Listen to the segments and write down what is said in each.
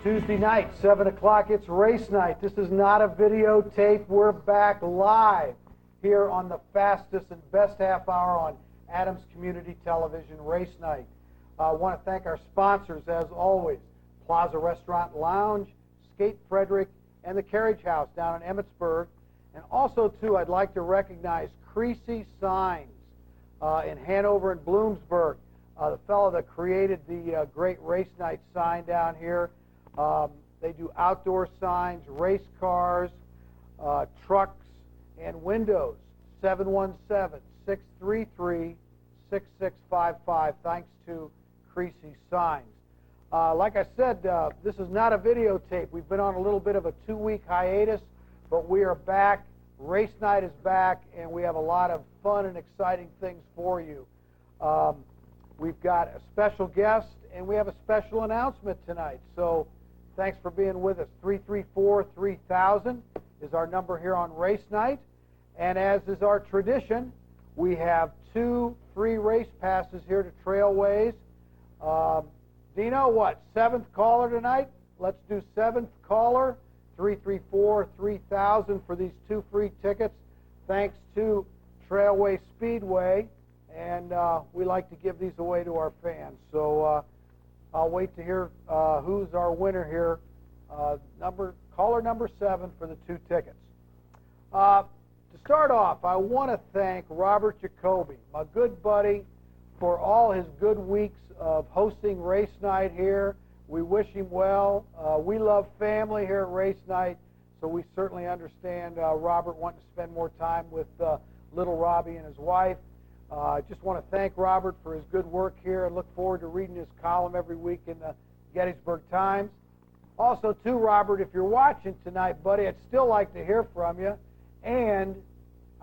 Tuesday night, 7 o'clock, it's race night. This is not a videotape. We're back live here on the fastest and best half hour on Adams Community Television, Race Night. I want to thank our sponsors, as always, Plaza Restaurant and Lounge, Skate Frederick, and the Carriage House down in Emmitsburg. And also, too, I'd like to recognize Creasy Signs in Hanover and Bloomsburg. The fellow that created the great Race Night sign down here. They do outdoor signs, race cars, trucks, and windows. 717-633-6655, thanks to Creasy Signs. Like I said, this is not a videotape. We've been on a little bit of a 2-week hiatus, but we are back. Race Night is back, and we have a lot of fun and exciting things for you. We've got a special guest, and we have a special announcement tonight. So thanks for being with us. 334-3000 is our number here on Race Night. And as is our tradition, we have 2 free race passes here to Trailways. Dino, what, 7th caller tonight? Let's do 7th caller, 334-3000 for these 2 free tickets, thanks to Trailway Speedway. And we like to give these away to our fans. So I'll wait to hear who's our winner here. Caller number 7 for the 2 tickets. To start off, I want to thank Robert Jacoby, my good buddy, for all his good weeks of hosting Race Night here. We wish him well. We love family here at Race Night, so we certainly understand Robert wanting to spend more time with little Robbie and his wife. I just want to thank Robert for his good work here and look forward to reading his column every week in the Gettysburg Times. Also, too, Robert, if you're watching tonight, buddy, I'd still like to hear from you. And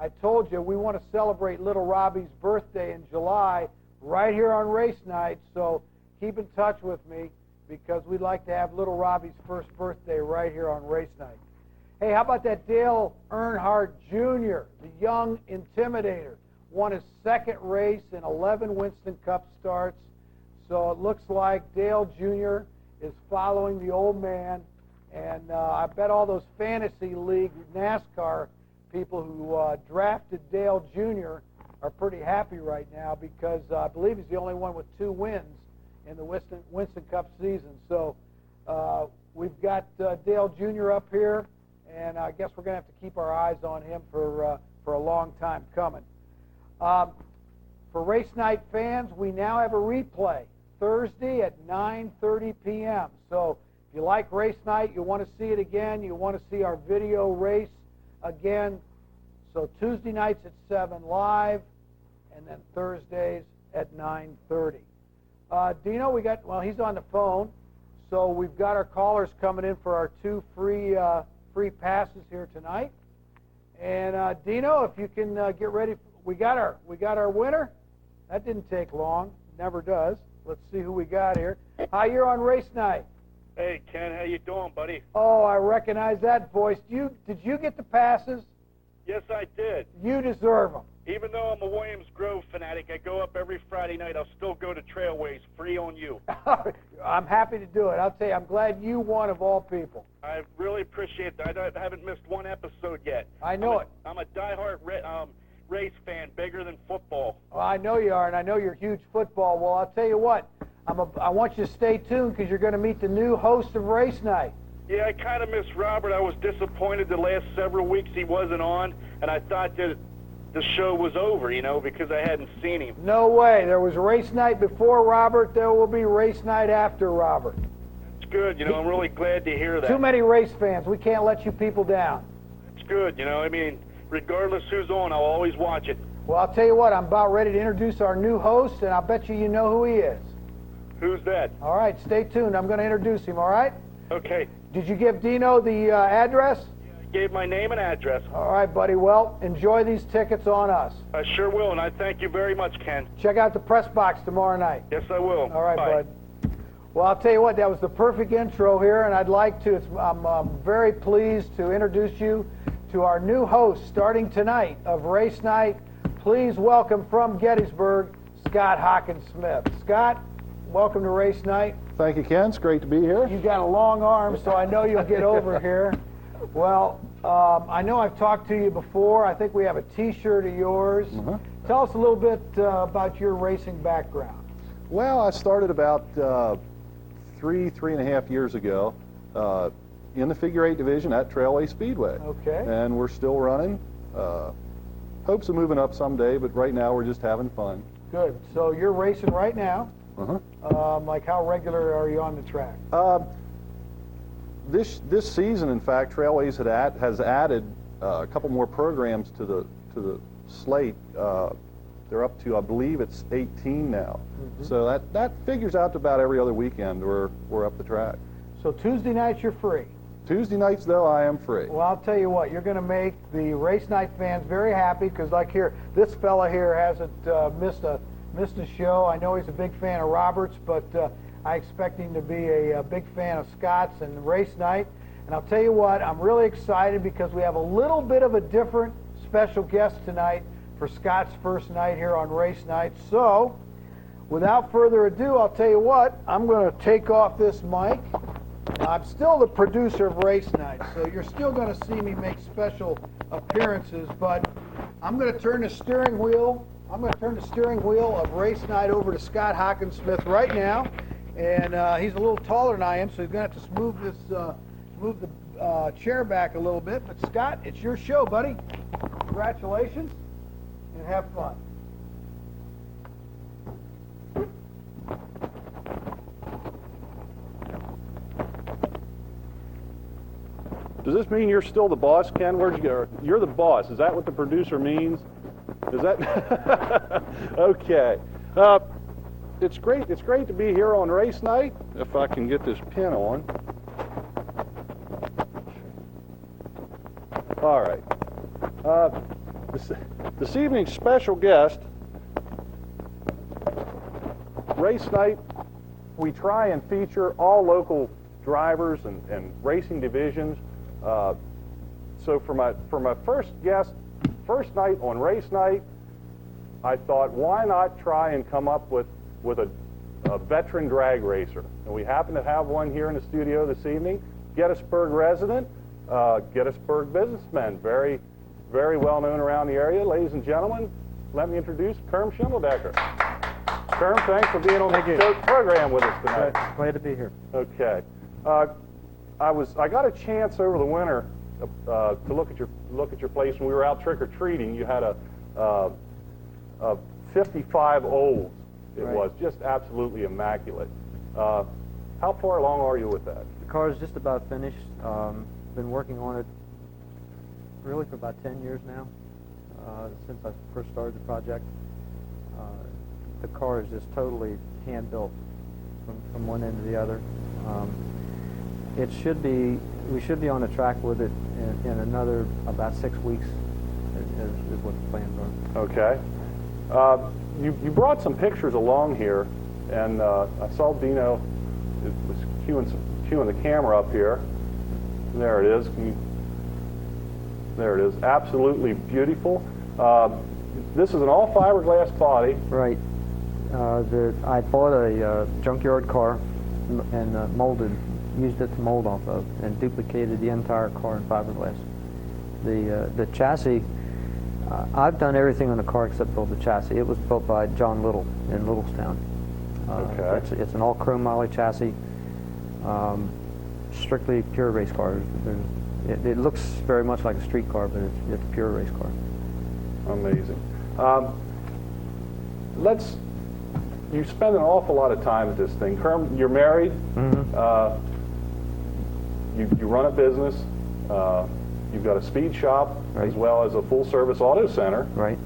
I told you we want to celebrate little Robbie's birthday in July right here on Race Night, so keep in touch with me because we'd like to have little Robbie's first birthday right here on Race Night. Hey, how about that Dale Earnhardt Jr., the young intimidator? Won his 2nd race in 11 Winston Cup starts. So it looks like Dale Jr. is following the old man. And I bet all those fantasy league NASCAR people who drafted Dale Jr. are pretty happy right now because I believe he's the only one with 2 wins in the Winston Cup season. So we've got Dale Jr. up here, and I guess we're going to have to keep our eyes on him for a long time coming. For Race Night fans, we now have a replay Thursday at 9:30 p.m. So if you like Race Night, you want to see it again, you want to see our video race again. So Tuesday nights at 7 live, and then Thursdays at 9:30. Dino, he's on the phone, so we've got our callers coming in for our 2 free passes here tonight. And Dino, if you can get ready. We got our winner. That didn't take long. Never does. Let's see who we got here. Hi, you're on Race Night. Hey, Ken, how you doing, buddy? Oh, I recognize that voice. Did you get the passes? Yes, I did. You deserve them. Even though I'm a Williams Grove fanatic, I go up every Friday night. I'll still go to Trailways, free on you. I'm happy to do it. I'll tell you, I'm glad you won of all people. I really appreciate that. I haven't missed one episode yet. I know it. I'm a diehard race fan, bigger than football. Well, I know you are, and I know you're huge football. Well, I'll tell you what. I want you to stay tuned because you're going to meet the new host of Race Night. Yeah, I kind of miss Robert. I was disappointed the last several weeks he wasn't on, and I thought that the show was over, because I hadn't seen him. No way. There was Race Night before Robert. There will be Race Night after Robert. It's good. I'm really glad to hear that. Too many race fans. We can't let you people down. It's good. Regardless who's on, I'll always watch it. Well, I'll tell you what. I'm about ready to introduce our new host, and I'll bet you know who he is. Who's that? All right. Stay tuned. I'm going to introduce him, all right? Okay. Did you give Dino the address? Yeah, I gave my name and address. All right, buddy. Well, enjoy these tickets on us. I sure will, and I thank you very much, Ken. Check out the press box tomorrow night. Yes, I will. All right, Bye. bud. Well, I'll tell you what, that was the perfect intro here, and I'd like to, I'm very pleased to introduce you to our new host starting tonight of Race Night. Please welcome from Gettysburg, Scott Hawkins-Smith. Scott, welcome to race night. Thank you, Ken. It's great to be here. You've got a long arm, so I know you'll get over here. Well, I know I've talked to you before. I think we have a T-shirt of yours. Tell us a little bit about your racing background. Well, I started about 3.5 years ago in the figure 8 division at Trailway Speedway. Okay. And we're still running. Hopes of moving up someday, but right now we're just having fun. Good. So you're racing right now. Uh-huh. Like how regular are you on the track? This season, in fact, Trailways has added a couple more programs to the slate. They're up to, I believe it's 18 now. So that figures out to about every other weekend we're up the track. So Tuesday nights you're free. Tuesday nights, though, I am free. Well, I'll tell you what, you're going to make the race night fans very happy because, like here, this fella here hasn't missed a show. I know he's a big fan of Roberts, but I expect him to be a big fan of Scott's and race night. And I'll tell you what, I'm really excited because we have a little bit of a different special guest tonight for Scott's first night here on race night. So, without further ado, I'll tell you what, I'm going to take off this mic. I'm still the producer of race night, so you're still going to see me make special appearances, but I'm going to turn the steering wheel. I'm going to turn the steering wheel of race night over to Scott Hockensmith right now, and he's a little taller than I am, so he's going to have to move the chair back a little bit. But Scott, it's your show, buddy. Congratulations, and have fun. Does this mean you're still the boss, Ken? Where'd you go? You're the boss. Is that what the producer means? Is that okay? It's great. It's great to be here on race night. If I can get this pin on. All right. This evening's special guest. Race night. We try and feature all local drivers and racing divisions. So for my first night on race night, I thought, why not try and come up with a veteran drag racer? And we happen to have one here in the studio this evening, Gettysburg resident, Gettysburg businessman, very, very well known around the area. Ladies and gentlemen, let me introduce Kerm Schimmeldecker. Kerm, thanks for being on the program with us tonight. Glad to be here. Okay. I got a chance over the winter to look at your place when we were out trick or treating. You had a 55 Olds. It Right. was just absolutely immaculate. How far along are you with that? The car is just about finished. Been working on it really for about 10 years now, since I first started the project. The car is just totally hand-built from one end to the other. We should be on the track with it in another about 6 weeks is what the plans are. Okay. You brought some pictures along here, and I saw Dino was cueing the camera up here. There it is. There it is. Absolutely beautiful. This is an all fiberglass body. Right. I bought a junkyard car and used it to mold off of, and duplicated the entire car in fiberglass. The chassis, I've done everything on the car except build the chassis. It was built by John Little in Littlestown. Okay. It's an all chrome moly chassis, strictly pure race car. It looks very much like a street car, but it's a pure race car. Amazing. You spend an awful lot of time at this thing. Kerm, you're married. Mm-hmm. You run a business. You've got a speed shop Right. as well as a full-service auto center. Right.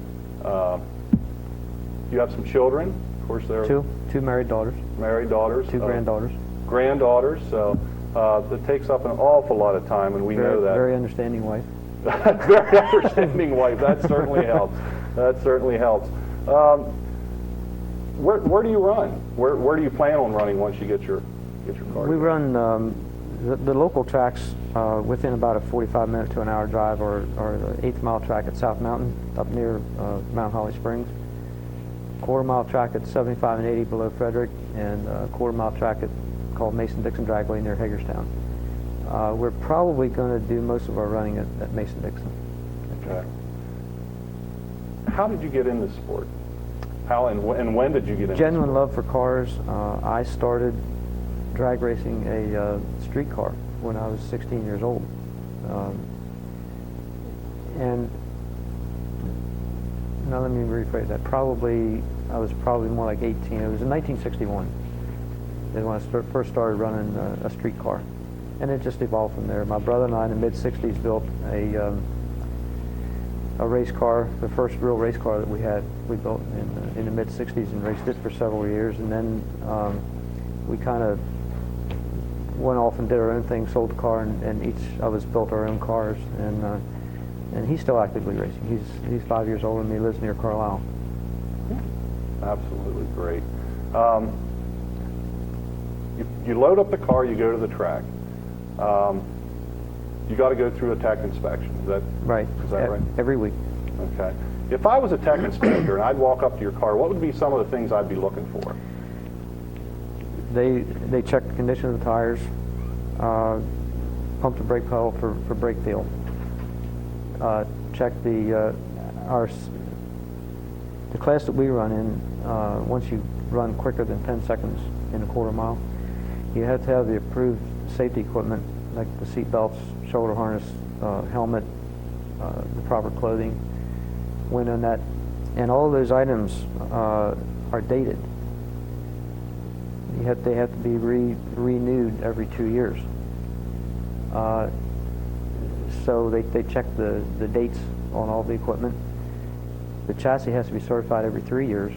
You have some children. Of course, they're Two married daughters. married daughters. Two granddaughters. Granddaughters. So that takes up an awful lot of time, and we know that. Very understanding wife. Very understanding wife. That certainly helps. That certainly helps. Where do you run? Where do you plan on running once you get your car? We run the local tracks within about a 45-minute to an hour drive, or the 8th mile track at South Mountain up near Mount Holly Springs, quarter-mile track at 75 and 80 below Frederick, and a quarter-mile track called Mason-Dixon Dragway near Hagerstown. We're probably going to do most of our running at Mason-Dixon. Okay. How did you get into the sport? How and when did you get into Genuine love for cars. I started drag racing a street car when I was 16 years old. And now let me rephrase that. I was probably more like 18. It was in 1961 is when I first started running a street car. And it just evolved from there. My brother and I in the mid-60s built a race car, the first real race car that we had. We built in the mid-60s and raced it for several years. And then we kind of went off and did our own thing, sold the car, and each of us built our own cars. And he's still actively racing. He's 5 years older than me, lives near Carlisle. Absolutely great. You load up the car, you go to the track. You got to go through a tech inspection. Is that right? Is that right? Every week. Okay. If I was a tech inspector and I'd walk up to your car, what would be some of the things I'd be looking for? They check the condition of the tires, pump the brake pedal for brake feel, check the class that we run in. Once you run quicker than 10 seconds in a quarter mile, you have to have the approved safety equipment like the seat belts, shoulder harness, helmet, the proper clothing, window net, and all of those items are dated. They have to be renewed every 2 years. So they check the dates on all the equipment. The chassis has to be certified every 3 years.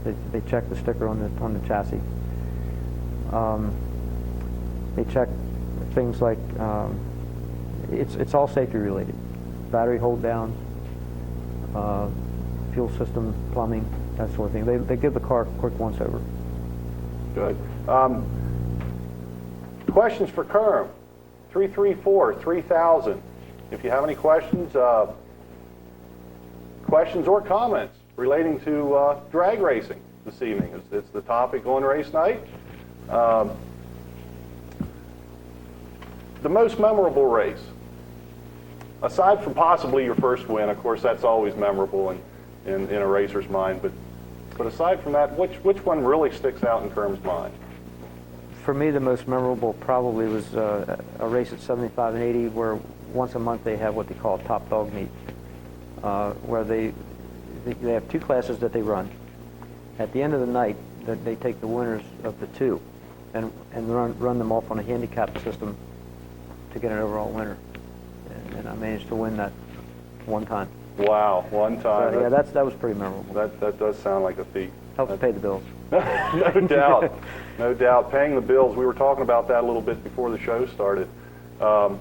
They check the sticker on the chassis. They check things like it's all safety related: battery hold downs, fuel system, plumbing, that sort of thing. They give the car a quick once over. Good. Questions for Kerm? 334-3000. If you have any questions or comments relating to drag racing this evening, it's the topic on race night. The most memorable race, aside from possibly your first win, of course that's always memorable in a racer's mind, but aside from that, which one really sticks out in Kerm's mind? For me, the most memorable probably was a race at 75 and 80 where once a month they have what they call top dog meet, where they have two classes that they run. At the end of the night, they take the winners of the two and run them off on a handicap system to get an overall winner. And I managed to win that one time. Wow, one time. So, yeah, that was pretty memorable. That does sound like a feat. Helps pay the bills. No doubt. No doubt. Paying the bills. We were talking about that a little bit before the show started. You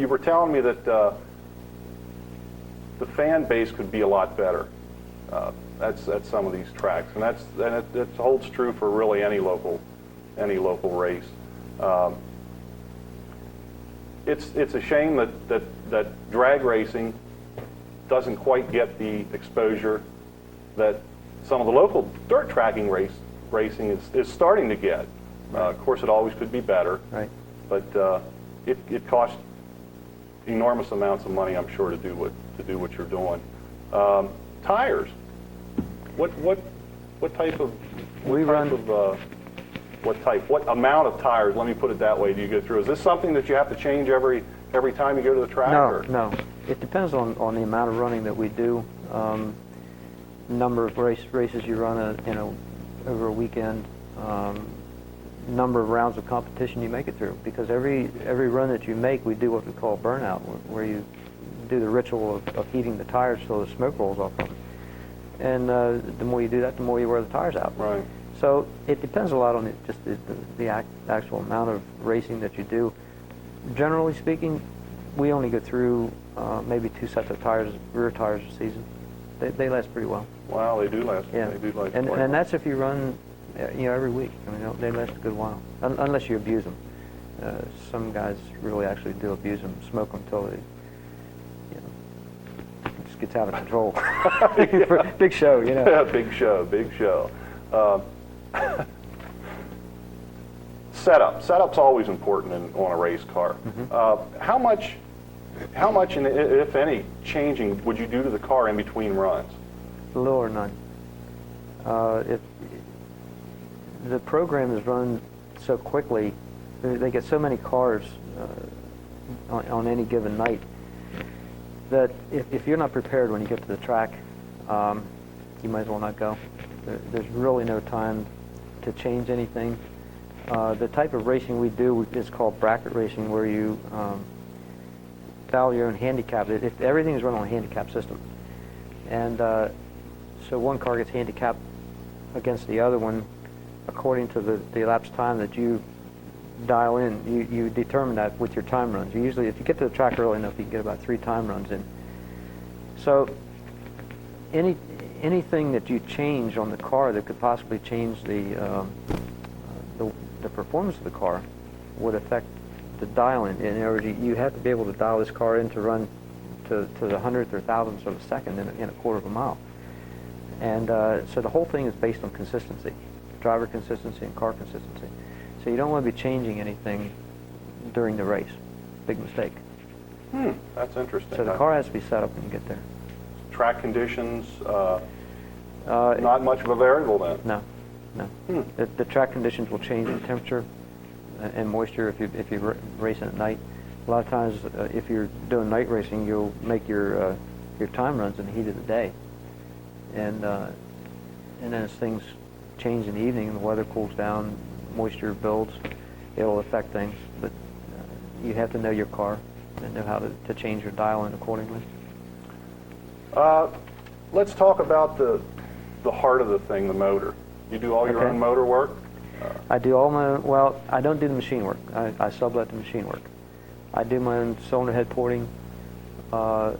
were telling me that the fan base could be a lot better at some of these tracks, and it holds true for really any local race. It's a shame that drag racing doesn't quite get the exposure that some of the local dirt tracking racing is starting to get. Of course, it always could be better, right? But it costs enormous amounts of money, I'm sure, to do what you're doing. Tires. What type of what amount of tires? Let me put it that way. Do you go through? Is this something that you have to change every time you go to the track? No. It depends on the amount of running that we do. Number of races you run over a weekend, number of rounds of competition you make it through. Because every run that you make, we do what we call burnout, where you do the ritual of heating the tires so the smoke rolls off them. And the more you do that, the more you wear the tires out. Right. So it depends a lot on just the actual amount of racing that you do. Generally speaking, we only go through maybe 2 sets of tires, rear tires a season. They last pretty well. Wow, they do last. Yeah. They do last. And that's if you run, every week. I mean, they last a good while, unless you abuse them. Some guys really actually do abuse them, smoke them until they, it just gets out of control. Big show, Yeah, big show. Setup's always important on a race car. How much, and if any, changing would you do to the car in between runs? Little or none. If the program is run so quickly, they get so many cars on any given night that if you're not prepared when you get to the track, you might as well not go. There's really no time to change anything. The type of racing we do is called bracket racing, where you dial your own handicap. Everything is run on a handicap system. And so one car gets handicapped against the other one according to the elapsed time that you dial in. You determine that with your time runs. Usually, if you get to the track early enough, you can get about 3 time runs in. So anything that you change on the car that could possibly change the performance of the car would affect the dial-in. In other words, you have to be able to dial this car in to run to the hundredth or thousandth of a second in a quarter of a mile. And so the whole thing is based on consistency, driver consistency and car consistency. So you don't want to be changing anything during the race. Big mistake. That's interesting. So the car has to be set up when you get there. Track conditions, not much of a variable then? No. The track conditions will change in temperature and moisture if you're racing at night. A lot of times, if you're doing night racing, you'll make your time runs in the heat of the day, and then as things change in the evening and the weather cools down, moisture builds, it'll affect things. But you have to know your car and know how to change your dial in accordingly. Let's talk about the heart of the thing, the motor. You do all your own motor work? I do all my own. Well, I don't do the machine work. I sublet the machine work. I do my own cylinder head porting, all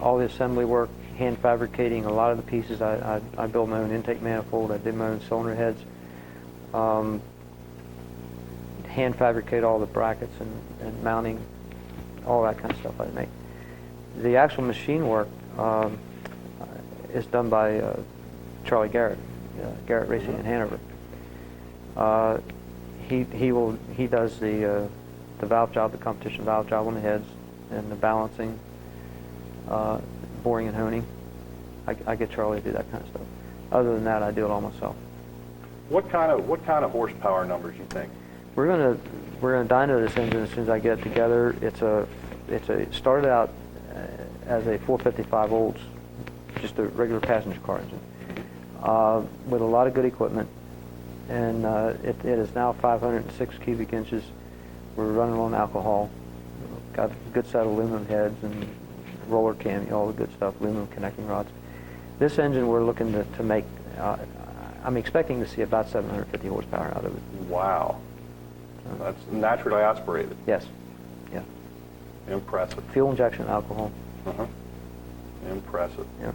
the assembly work, hand fabricating a lot of the pieces. I build my own intake manifold. I did my own cylinder heads. Hand fabricate all the brackets and mounting, all that kind of stuff I make. The actual machine work is done by Charlie Garrett. Garrett Racing in Hanover. He does the valve job, the competition valve job on the heads, and the balancing, boring and honing. I get Charlie to do that kind of stuff. Other than that, I do it all myself. What kind of horsepower numbers you think? We're gonna dyno this engine as soon as I get it together. It started out as a 455 Olds, just a regular passenger car engine. With a lot of good equipment, and it is now 506 cubic inches. We're running on alcohol. Got a good set of aluminum heads and roller cam, all the good stuff, aluminum connecting rods. This engine we're looking to make, I'm expecting to see about 750 horsepower out of it. Wow. That's naturally aspirated. Yes. Yeah. Impressive. Fuel injection, alcohol. Impressive. Yeah.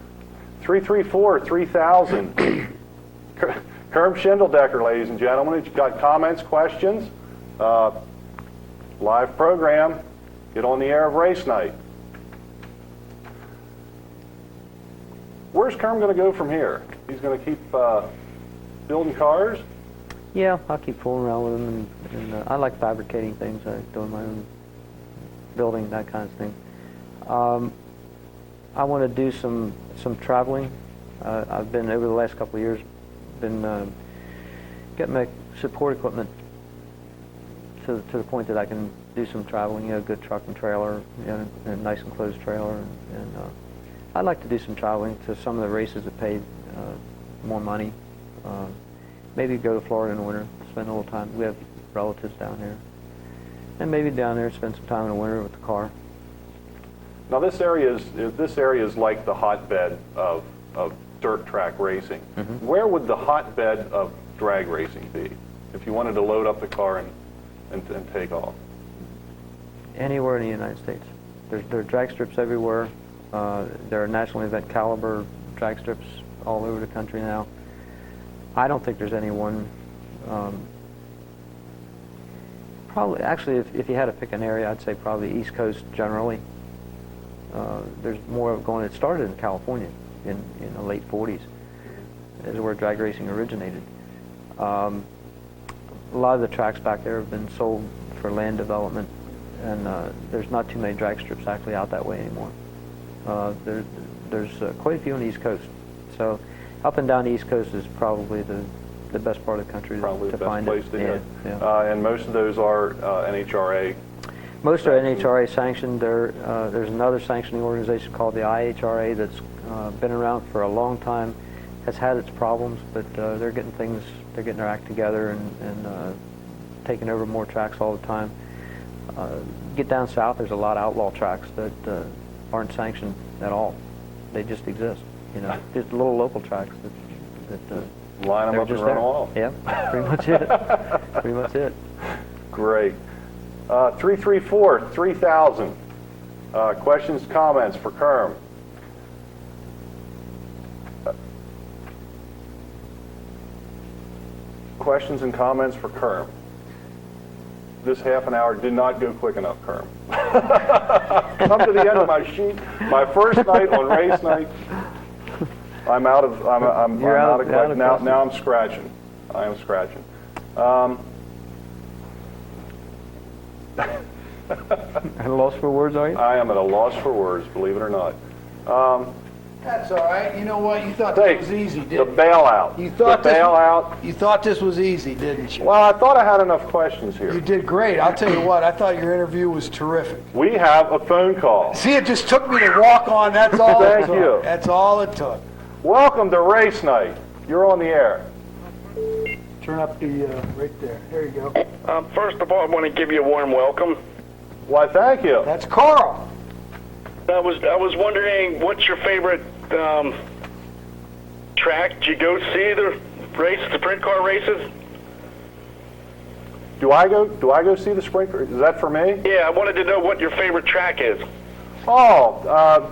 334-3000. Kerm Schindeldecker, ladies and gentlemen. If you've got comments, questions, live program, get on the air of race night. Where's Kerm going to go from here? He's going to keep building cars? Yeah, I'll keep fooling around with them, and I like fabricating things. I doing my own building, that kind of thing. I want to do some traveling. I've been, over the last couple of years, getting my support equipment to the point that I can do some traveling, good truck and trailer, and a nice enclosed trailer. And I'd like to do some traveling to some of the races that pay more money. Maybe go to Florida in the winter, spend a little time. We have relatives down here. And maybe down there spend some time in the winter with the car. Now this area is like the hotbed of dirt track racing. Where would the hotbed of drag racing be if you wanted to load up the car and take off? Anywhere in the United States. There are drag strips everywhere. There are national event caliber drag strips all over the country now. I don't think there's any one. Probably, actually, if you had to pick an area, I'd say probably East Coast generally. There's more of it started in California in the late 40s, is where drag racing originated. A lot of the tracks back there have been sold for land development, and there's not too many drag strips actually out that way anymore. There's quite a few on the East Coast. So up and down the East Coast is probably the best part of the country Probably to the best find place it. to hit. Yeah. And most of those are NHRA. Most are NHRA sanctioned. There's another sanctioning organization called the IHRA that's been around for a long time, has had its problems, but they're getting their act together and taking over more tracks all the time. Get down south, there's a lot of outlaw tracks that aren't sanctioned at all. They just exist, just little local tracks that Line them they're up and just run there. them all. Yeah, pretty much it. Pretty much it. Great. 334-3000. Questions, comments for Kerm? Questions and comments for Kerm? This half an hour did not go quick enough, Kerm. Come to the end of my sheet. My first night on race night. I'm out of questions. Now I'm scratching. I am scratching. At a loss for words, are you? I am at a loss for words, believe it or not. That's all right. You know what? You thought Hey, this was easy, the didn't you? bailout. You thought the this- bailout. You thought this was easy, didn't you? Well, I thought I had enough questions You here. did great. I'll tell you what, I thought your interview was terrific. We have a phone call. See, it just took me to walk on, that's all it Thank took. you. That's all it took. Welcome to race night. You're on the air. Turn up the, right there. There you go. First of all, I want to give you a warm welcome. Why, thank you. That's Carl. I was wondering, what's your favorite track? Did you go see the sprint car races? Do I go see the sprint car? Is that for me? Yeah, I wanted to know what your favorite track is. Oh,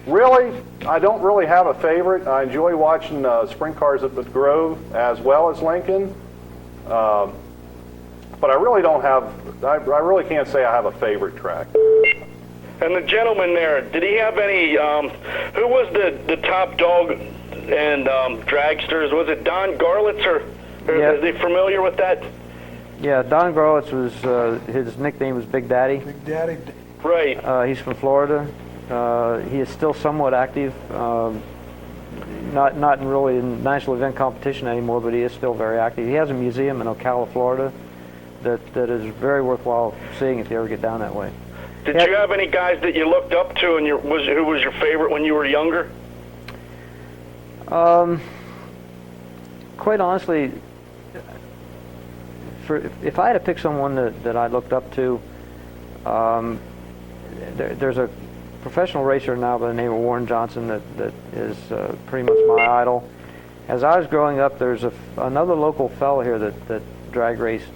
really? I don't really have a favorite. I enjoy watching sprint cars at the Grove as well as Lincoln. But I really don't have, I really can't say I have a favorite track. And the gentleman there, did he have any, who was the top dog and dragsters? Was it Don Garlitz or Yeah. is he familiar with that? Yeah, Don Garlitz was, his nickname was Big Daddy. Big Daddy. Right. He's from Florida. He is still somewhat active, not really in national event competition anymore, but he is still very active. He has a museum in Ocala, Florida, that is very worthwhile seeing if you ever get down that way. Did Yeah. you have any guys that you looked up to and who was your favorite when you were younger? Quite honestly, if I had to pick someone that I looked up to, there's a professional racer now by the name of Warren Johnson that is pretty much my idol. As I was growing up, there's another local fellow here that drag raced,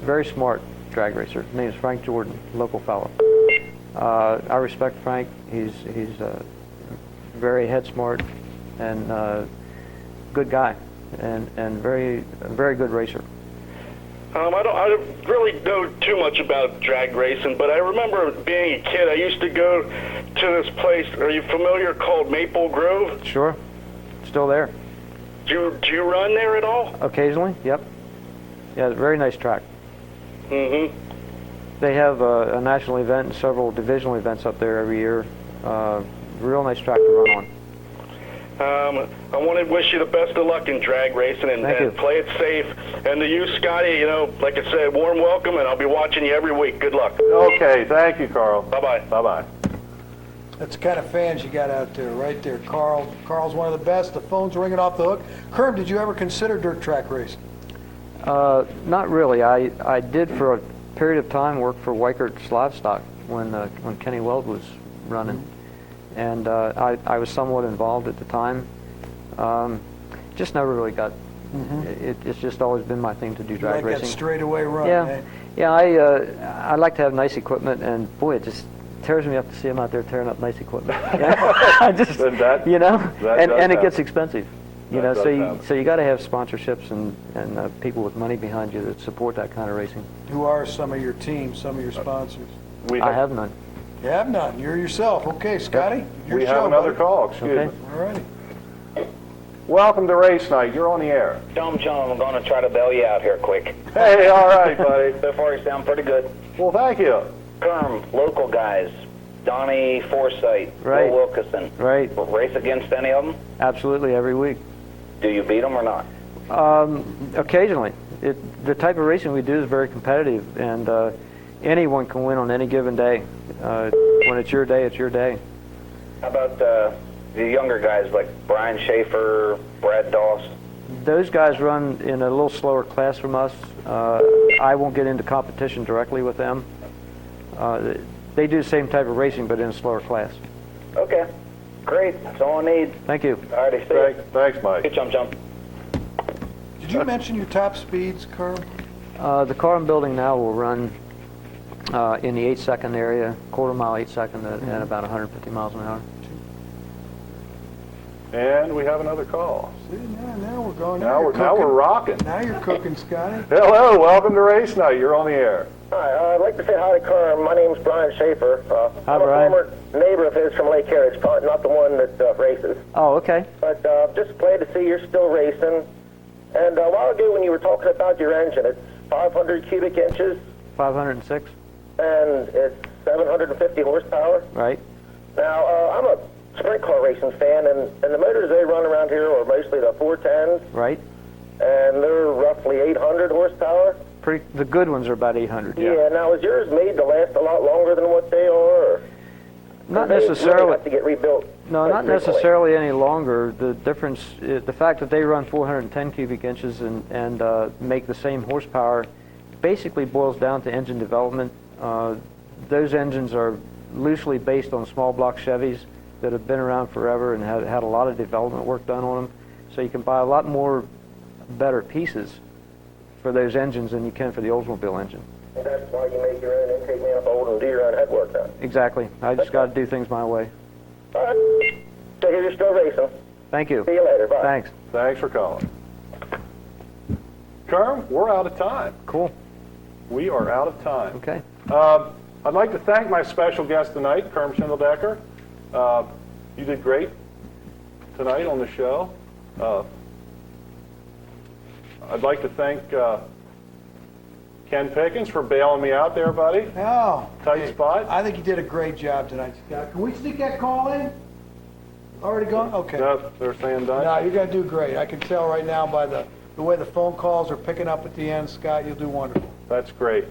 very smart drag racer. His name is Frank Jordan, local fellow. I respect Frank. He's very head smart and good guy and very good racer. I don't really know too much about drag racing, but I remember being a kid, I used to go to this place, are you familiar, called Maple Grove? Sure, still there. Do you run there at all? Occasionally, yep. Yeah, very nice track. Mm-hmm. They have a national event and several divisional events up there every year. Real nice track to run on. I want to wish you the best of luck in drag racing and Thank you. play it safe. And to you, Scotty, like I said, warm welcome, and I'll be watching you every week. Good luck. Okay, thank you, Carl. Bye-bye. Bye-bye. That's the kind of fans you got out there, right there. Carl's one of the best. The phone's ringing off the hook. Kerm, did you ever consider dirt track racing? Not really. I did for a period of time work for Weichert's Livestock when Kenny Weld was running, and I was somewhat involved at the time. Just never really got. It's just always been my thing to do You drag like racing. that straightaway run, Yeah, eh? yeah. I like to have nice equipment, and boy, it just tears me up to see them out there tearing up nice equipment. I just, And that- you know, that and does it happen. gets expensive. You That know, does so you got to have sponsorships and people with money behind you that support that kind of racing. Who are some of your teams, some of your sponsors? I have none. You have none. You're yourself. Okay, Scotty. Your We show, have another buddy. call, excuse Okay. me. All righty. welcome to Race Night. You're on the air. Chum, I'm going to try to bail you out here quick. Hey, all right, buddy. So far, you sound pretty good. Well, thank you. Kerm, local guys, Donnie Forsythe, Right. Will Wilkerson. Right. Race against any of them? Absolutely, every week. Do you beat them or not? Occasionally. The type of racing we do is very competitive, and anyone can win on any given day. When it's your day, it's your day. How about the younger guys like Brian Schaefer, Brad Doss? Those guys run in a little slower class from us. I won't get into competition directly with them. They do the same type of racing, but in a slower class. Okay, great. That's all I need. Thank you. All righty, see you. Thanks, Mike. Good Chum. Did you mention your top speeds, Kerm? The car I'm building now will run in the 8-second area, quarter mile 8-second at about 150 miles an hour. And we have another call. See, now we're going. Now we're rocking. Now you're cooking, Scotty. Hello, welcome to Race Night. You're on the air. Hi, I'd like to say hi to Kerm. My name's Brian Schaefer. Hi, I'm Brian. a former neighbor of his from Lake Heritage, probably not the one that races. Oh, okay. But just glad to see you're still racing. And a while ago when you were talking about your engine, it's 500 cubic inches 506, and it's 750 horsepower. right? Now, I'm a sprint car racing fan, and the motors they run around here are mostly the 410s, Right. and they're roughly 800 horsepower. The good ones are about 800. Yeah, now is yours made to last a lot longer than what they are? Or Not they really necessarily. have to get rebuilt? No, quite not frequently? necessarily any longer. The difference, the fact that they run 410 cubic inches and make the same horsepower, basically boils down to engine development. Those engines are loosely based on small block Chevys that have been around forever and have had a lot of development work done on them. So you can buy a lot more better pieces for those engines than you can for the Oldsmobile engine. And that's why you make your own intake manifold and do your own head work now. Exactly. I just got to do things my way. All right. So here you're still racing. Thank you. See you later. Bye. Thanks. Thanks for calling. Kerm, we're out of time. Cool. We are out of time. Okay. I'd like to thank my special guest tonight, Kerm Schindeldecker. You did great tonight on the show. I'd like to thank Ken Pickens for bailing me out there, buddy. Oh, Tight spot. I think you did a great job tonight, Scott. Can we sneak that call in? Already gone? Okay. No, they're saying done. No, you're going to do great. I can tell right now by the way the phone calls are picking up at the end, Scott, you'll do wonderful. That's great.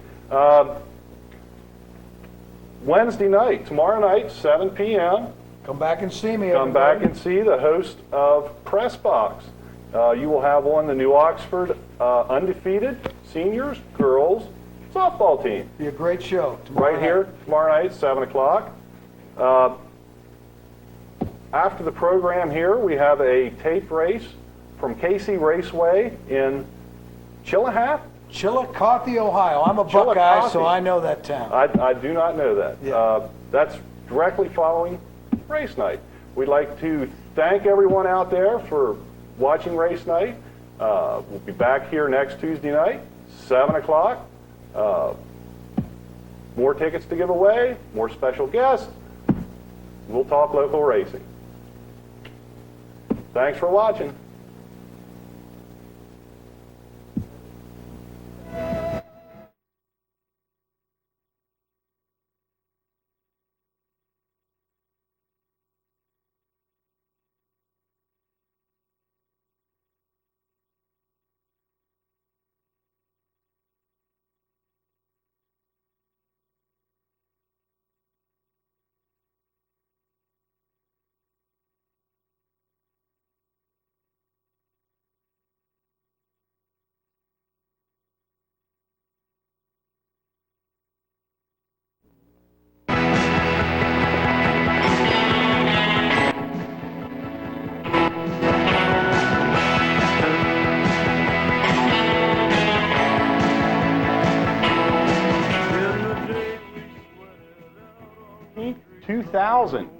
Wednesday night, tomorrow night, 7 p.m., Come back and see me, come everybody. back and see the host of Press Box. You will have on the New Oxford undefeated seniors, girls softball team. Be a great show tomorrow Right here, tomorrow night, 7 o'clock. After the program here, we have a tape race from Casey Raceway in Chilliwack. Chillicothe, Ohio. I'm a Chillicothe. Buckeye, so I know that town. I do not know that. Yeah. That's directly following race night. We'd like to thank everyone out there for watching race night. We'll be back here next Tuesday night, 7 o'clock. More tickets to give away, more special guests. We'll talk local racing. Thanks for watching.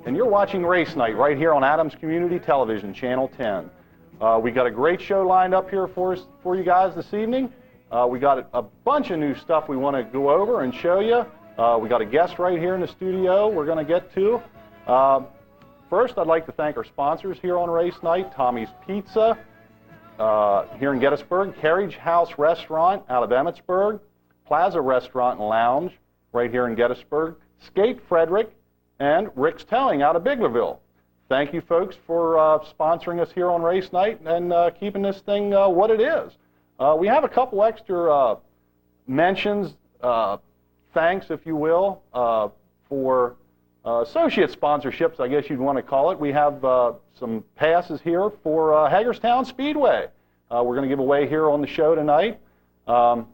And you're watching Race Night right here on Adams Community Television, Channel 10. We got a great show lined up here for you guys this evening. We got a bunch of new stuff we want to go over and show you. We got a guest right here in the studio we're going to get to. First, I'd like to thank our sponsors here on race night, Tommy's Pizza here in Gettysburg, Carriage House Restaurant out of Emmitsburg, Plaza Restaurant and Lounge right here in Gettysburg, Skate Frederick, and Rick's Towing out of Biglerville. Thank you, folks, for sponsoring us here on race night and keeping this thing what it is. We have a couple extra mentions, thanks, if you will, for associate sponsorships, I guess you'd want to call it. We have some passes here for Hagerstown Speedway. We're going to give away here on the show tonight. Going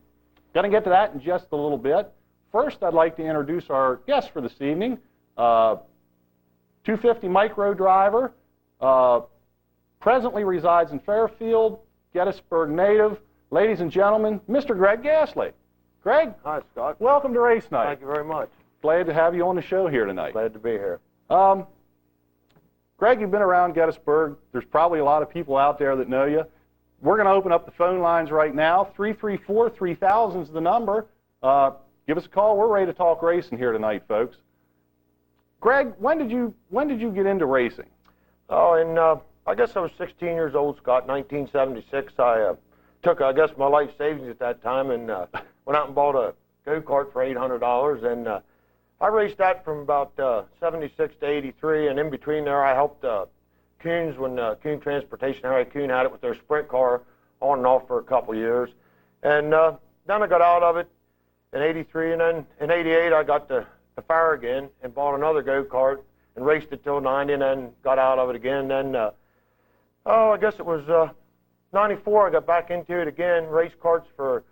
to get to that in just a little bit. First, I'd like to introduce our guest for this evening, 250 micro driver, presently resides in Fairfield, Gettysburg native. Ladies and gentlemen, Mr. Greg Gasly. Greg? Hi, Scott. Welcome to race night. Thank you very much. Glad to have you on the show here tonight. Glad to be here. Greg, you've been around Gettysburg. There's probably a lot of people out there that know you. We're going to open up the phone lines right now. 334-3000 is the number. Give us a call. We're ready to talk racing here tonight, folks. Greg, when did you get into racing? Oh, I guess I was 16 years old, Scott, 1976. I took, I guess, my life savings at that time and went out and bought a go-kart for $800. And I raced that from about 76 to 83. And in between there, I helped Kuhn's when Kuhn Transportation, Harry Kuhn, had it with their sprint car on and off for a couple years. And then I got out of it in 83. And then in 88, I got the fire again and bought another go-kart and raced it till 90 and then got out of it again. Then, I guess it was 94, I got back into it again, raced karts for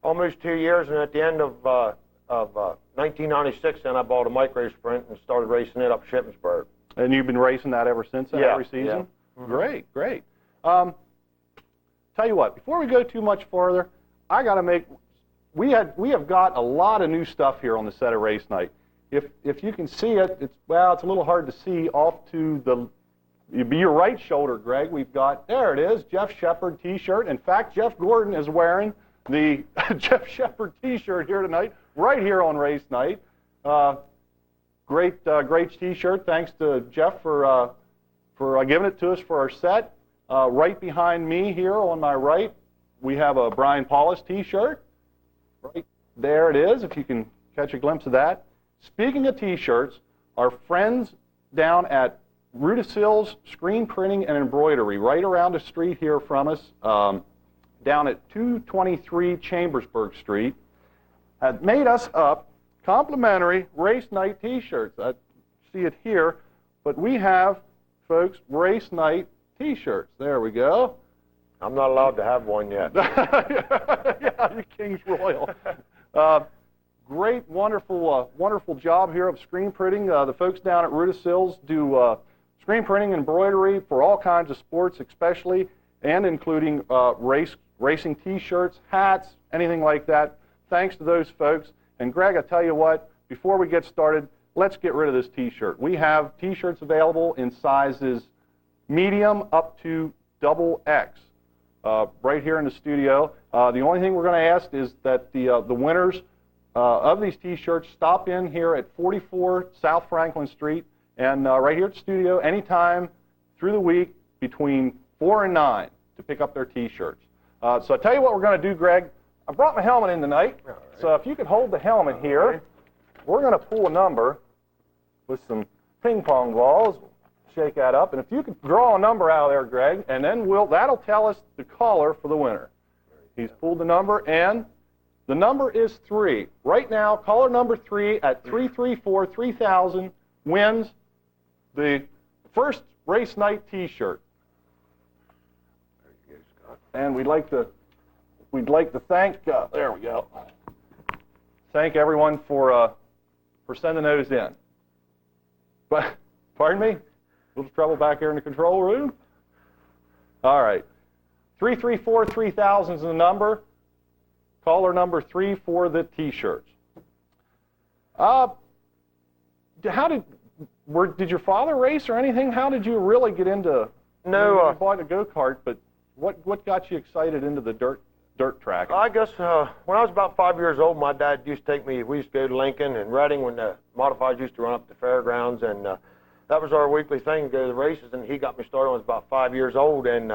almost 2 years, and at the end of 1996, then I bought a micro sprint and started racing it up Shippensburg. And you've been racing that ever since then, Yeah, every season? yeah. Mm-hmm. Great, great. Tell you what, before we go too much farther, I got to make, we have got a lot of new stuff here on the set of race night. If you can see it, it's a little hard to see off to your right shoulder, Greg. We've got, there it is, Jeff Shepard t-shirt. In fact, Jeff Gordon is wearing the Jeff Shepard t-shirt here tonight, right here on race night. Great t-shirt. Thanks to Jeff for giving it to us for our set. Right behind me here on my right, we have a Brian Paulus t-shirt. Right there it is, if you can catch a glimpse of that. Speaking of t-shirts, our friends down at Rudisill's Screen Printing and Embroidery, right around the street here from us, down at 223 Chambersburg Street, had made us up complimentary race night t-shirts. I see it here, but we have, folks, race night t-shirts. There we go. I'm not allowed to have one yet. Yeah, you King's Royal. Great, wonderful job here of screen printing. The folks down at Rudisill's do screen printing and embroidery for all kinds of sports, especially, and including racing t-shirts, hats, anything like that. Thanks to those folks. And Greg, I tell you what, before we get started, let's get rid of this t-shirt. We have t-shirts available in sizes medium up to XX right here in the studio. The only thing we're going to ask is that the winners of these t-shirts stop in here at 44 South Franklin Street and right here at the studio anytime through the week between 4 and 9 to pick up their t-shirts. So I tell you what we're going to do, Greg. I brought my helmet in tonight, right. So if you could hold the helmet here, we're going to pull a number with some ping pong balls. Shake that up, and if you could draw a number out of there, Greg, and then that'll tell us the caller for the winner. He's pulled the number, and the number is 3. Right now, caller number 3 at 334-3000 wins the first race night t-shirt. There you go, Scott. And we'd like to thank, there we go, thank everyone for sending those in. But, pardon me? A little trouble back here in the control room? All right. 334-3000 is the number. Caller number 3 for the t-shirts. Did your father race or anything? How did you really get into? No. You bought a go-kart, but what got you excited into the dirt track? I guess when I was about 5 years old, my dad used to take me. We used to go to Lincoln and Reading when the modifieds used to run up the fairgrounds, and that was our weekly thing, go to the races, and he got me started when I was about 5 years old, and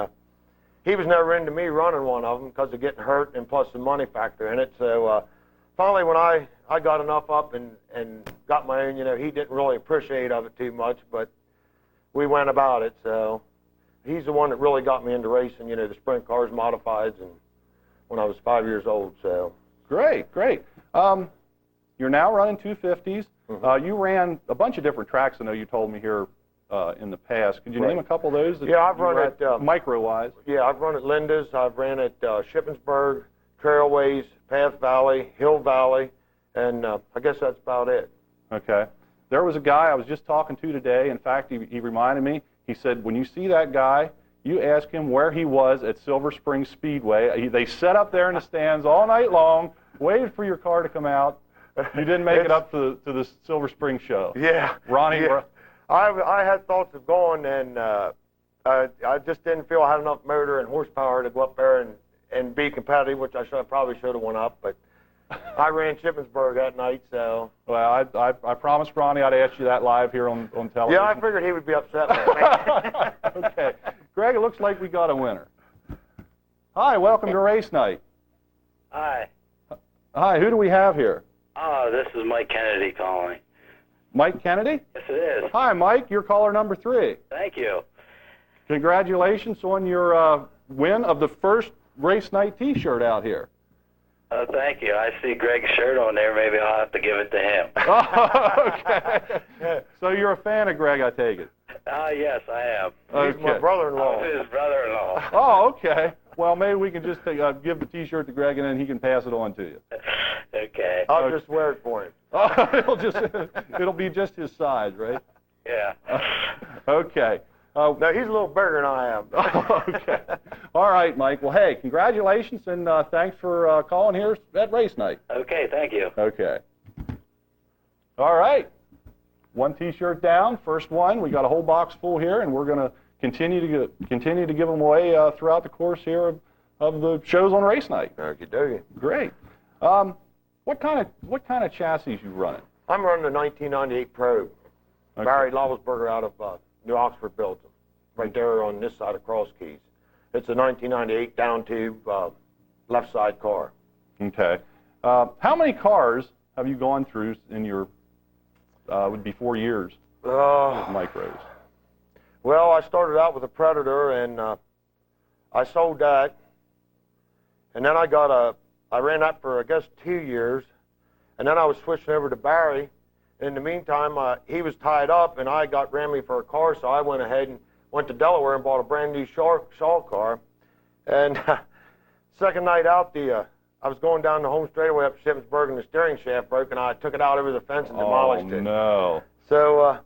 he was never into me running one of them because of getting hurt and plus the money factor in it. So finally, when I got enough up and got my own, he didn't really appreciate of it too much, but we went about it. So he's the one that really got me into racing, the sprint cars, modifieds, and when I was 5 years old. So Great, great. You're now running 250s. You ran a bunch of different tracks, I know you told me here in the past. Could you name a couple of those? That Yeah, I've you run were at, micro-wise. Yeah, I've run at Linda's, I've ran at Shippensburg, Trailways, Path Valley, Hill Valley, and I guess that's about it. Okay. There was a guy I was just talking to today. In fact, he reminded me. He said, when you see that guy, you ask him where he was at Silver Spring Speedway. They sat up there in the stands all night long, waited for your car to come out. You didn't make it up to the Silver Spring show. Yeah. Ronnie, yeah. I had thoughts of going, and I just didn't feel I had enough motor and horsepower to go up there and be competitive, which I probably should have went up, but I ran Shippensburg that night, so. Well, I promised Ronnie I'd ask you that live here on television. Yeah, I figured he would be upset with me. Okay. Greg, it looks like we got a winner. Hi, welcome to race night. Hi. Hi, who do we have here? Oh, this is Mike Kennedy calling. Mike Kennedy? Yes, it is. Hi, Mike. You're caller number 3. Thank you. Congratulations on your win of the first race night T-shirt out here. Thank you. I see Greg's shirt on there. Maybe I'll have to give it to him. Okay. So you're a fan of Greg, I take it? Yes, I am. He's my brother-in-law. I'm his brother-in-law. Oh, okay. Well, maybe we can just give the T-shirt to Greg, and then he can pass it on to you. Okay. I'll just wear it for him. It'll be just his size, right? Yeah. Okay. No, he's a little bigger than I am. Okay. All right, Mike. Well, hey, congratulations, and thanks for calling here at race night. Okay, thank you. Okay. All right. One T-shirt down, first one. We got a whole box full here, and we're going to continue to give them away throughout the course here of the shows on race night. Okie dokie. Great. What kind of chassis you running? I'm running the 1998 Probe. Okay. Barry Lovelsberger out of New Oxford built them, right there on this side of Cross Keys. It's a 1998 down tube left side car. Okay. How many cars have you gone through in your would be 4 years of micros? Well, I started out with a Predator, and I sold that, and then I ran that for, I guess, 2 years, and then I was switching over to Barry. In the meantime, he was tied up, and I ran me for a car, so I went ahead and went to Delaware and bought a brand new Shaw car. And second night out, I was going down the home straightaway up to Shippensburg, and the steering shaft broke, and I took it out over the fence and demolished it. Oh, no. So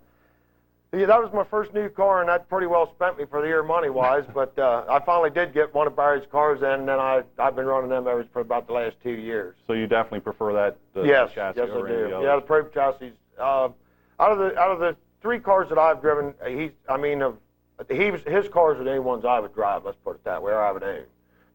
yeah, that was my first new car, and that pretty well spent me for the year money-wise, but I finally did get one of Barry's cars in, and then I've been running them ever for about the last 2 years. So you definitely prefer that Yes, chassis yes, I over any do. other? Yeah, the Probe chassis. Out of the 3 cars that I've driven, his cars are the only ones I would drive. Let's put it that way, or I would own,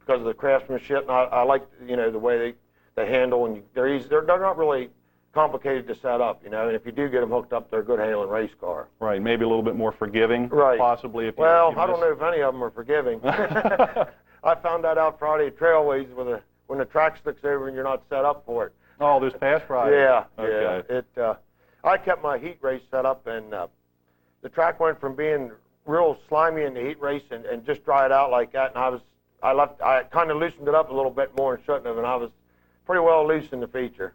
because of the craftsmanship. And I like the way they handle, and they're easy. They're not really complicated to set up, and if you do get them hooked up, they're a good handling race car. Right, maybe a little bit more forgiving, right? Possibly. If well, you I don't know if any of them are forgiving. I found that out Friday at Trailways when the track sticks over and you're not set up for it. Oh, this past Friday. Yeah, okay. yeah. I kept my heat race set up, and the track went from being real slimy in the heat race and just dried out like that, and I kind of loosened it up a little bit more and shouldn't have, and I was pretty well loose in the feature.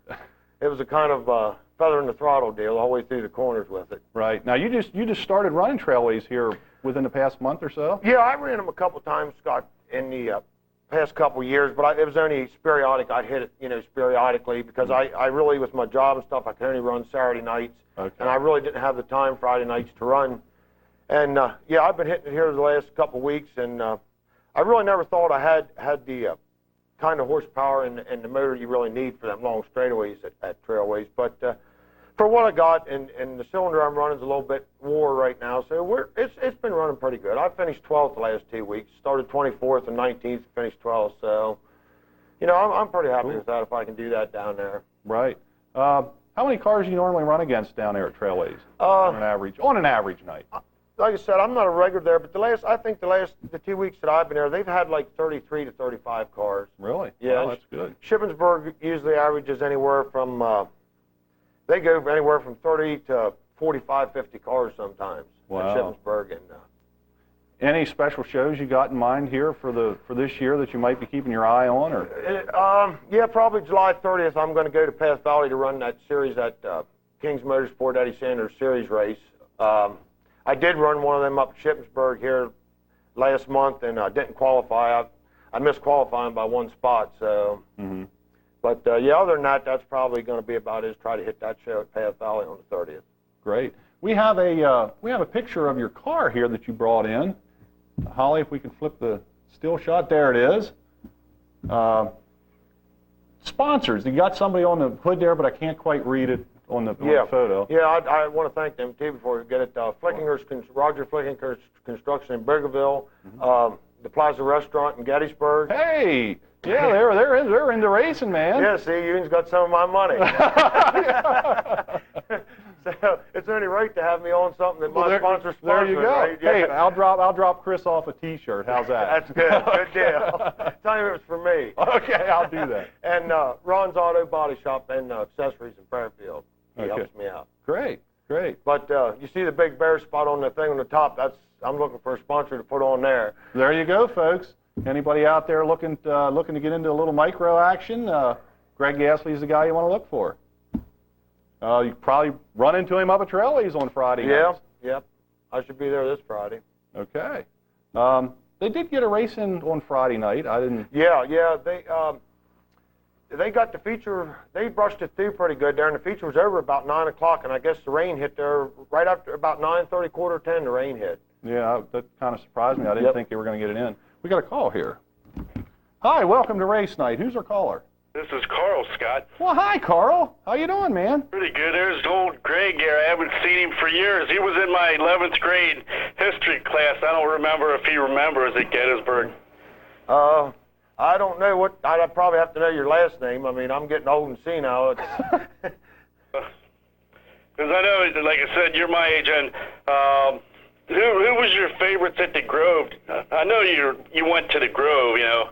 It was a kind of feather in the throttle deal all the way through the corners with it. Right. Now, you just started running Trailways here within the past month or so? Yeah, I ran them a couple times, Scott, in the past couple years, but it was only sporadic. I'd hit it, sporadically, because I really, with my job and stuff, I could only run Saturday nights, okay. And I really didn't have the time Friday nights to run. And yeah, I've been hitting it here the last couple of weeks, and I really never thought I had the kind of horsepower and the motor you really need for them long straightaways at Trailways. But for what I got, and the cylinder I'm running is a little bit wore right now, so it's been running pretty good. I finished 12th the last 2 weeks. Started 24th and 19th, finished 12th. So, I'm pretty happy with that if I can do that down there. Right. How many cars do you normally run against down there at Trailways on an average night? Like I said, I'm not a regular there, but the 2 weeks that I've been there, they've had like 33 to 35 cars. Really? Yeah, Wow, that's good. Shippensburg usually averages anywhere from, they go anywhere from 30 to 45, 50 cars sometimes. Wow. At Shippensburg. And Any special shows you got in mind here for this year that you might be keeping your eye on? Or yeah, probably July 30th, I'm going to go to Path Valley to run that series at King's Motorsport Eddie Sanders Series race. I did run one of them up at Shippensburg here last month, and I didn't qualify. I missed qualifying by one spot. So, But yeah, other than that, that's probably going to be about it. Is try to hit that show at Path Valley on the 30th. Great. We have a picture of your car here that you brought in. Holly, if we can flip the still shot, there it is. Sponsors. You got somebody on the hood there, but I can't quite read it on the photo. Yeah, I want to thank them too before we get it. Roger Flickinger's Construction in Biggerville, the Plaza Restaurant in Gettysburg. Hey, yeah, they're into racing, man. Yeah, see, Ewan's got some of my money. So it's only right to have me on something that my sponsor sponsors. There you go. Right? Yeah. Hey, I'll drop Chris off a T-shirt. How's that? That's good. Good deal. Tell him it was for me. Okay, I'll do that. And Ron's Auto Body Shop and Accessories in Fairfield. He helps me out. Great. But you see the big bear spot on the thing on the top? I'm looking for a sponsor to put on there. There you go, folks. Anybody out there looking to get into a little micro action? Greg Gasly's the guy you want to look for. You probably run into him up at Trailways on Friday nights. Yep. I should be there this Friday. Okay. They did get a race in on Friday night. I didn't. Yeah. They got the feature. They brushed it through pretty good there, and the feature was over about 9 o'clock. And I guess the rain hit there right after about 9:30, 9:45. The rain hit. Yeah, that kind of surprised me. I didn't think they were going to get it in. We got a call here. Hi, welcome to Race Night. Who's our caller? This is Carl, Scott. Well, hi, Carl. How you doing, man? Pretty good. There's old Greg here. I haven't seen him for years. He was in my 11th grade history class. I don't remember if he remembers at Gettysburg. I don't know what. I'd probably have to know your last name. I mean, I'm getting old and senile. Because I know, like I said, you're my age, and who was your favorites at the Grove? I know you went to the Grove, you know.